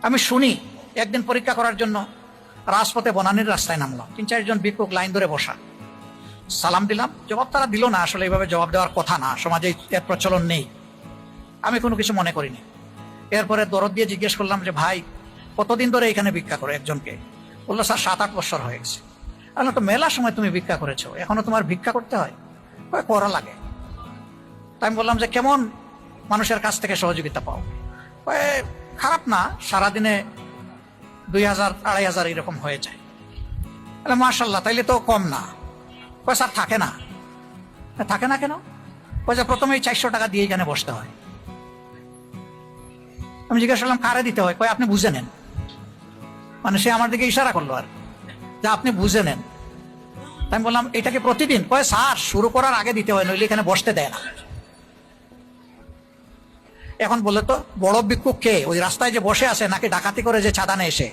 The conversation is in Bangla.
আমি শুনি একদিন পরীক্ষা করার জন্য রাজপথে বনানীর রাস্তায় নামলাম, 3-4 জন ভিক্ষুক লাইন ধরে বসা। সালাম দিলাম, জবাব তারা দিল না। আসলে এইভাবে জবাব দেওয়ার কথা না, সমাজে এর প্রচলন নেই। আমি কোনো কিছু মনে করিনি। এরপরে দরদ দিয়ে জিজ্ঞেস করলাম যে ভাই কতদিন ধরে এখানে ভিক্ষা করো? একজনকে বললো স্যার 7-8 বছর হয়ে গেছে। আমি তো মেলা সময় তুমি ভিক্ষা করেছো, এখনো তোমার ভিক্ষা করতে হয়? করা লাগে। তাই আমি বললাম যে কেমন মানুষের কাছ থেকে সহযোগিতা পাও? খারাপ না, সারাদিনে 2000-2500 এরকম হয়ে যায়। মাশাল্লাহ, তাইলে তো কম না। স্যার থাকে না। থাকে না কেন? যে প্রথমেই 400 টাকা দিয়ে এখানে বসতে হয়। আমি জিজ্ঞাসা করলাম কারে দিতে হয়? আপনি বুঝে নেন। মানে সে আমার দিকে ইশারা করলো আর যে আপনি বুঝে নেন। আমি বললাম এটা কি প্রতিদিন? স্যার শুরু করার আগে দিতে হয়, নইলে এখানে বসতে দেয় না। এখন বলে তো বড় ভিক্ষুক কে? ওই রাস্তায় যে বসে আছে নাকি ডাকাতি করে যে চাঁদা নেয় এসে?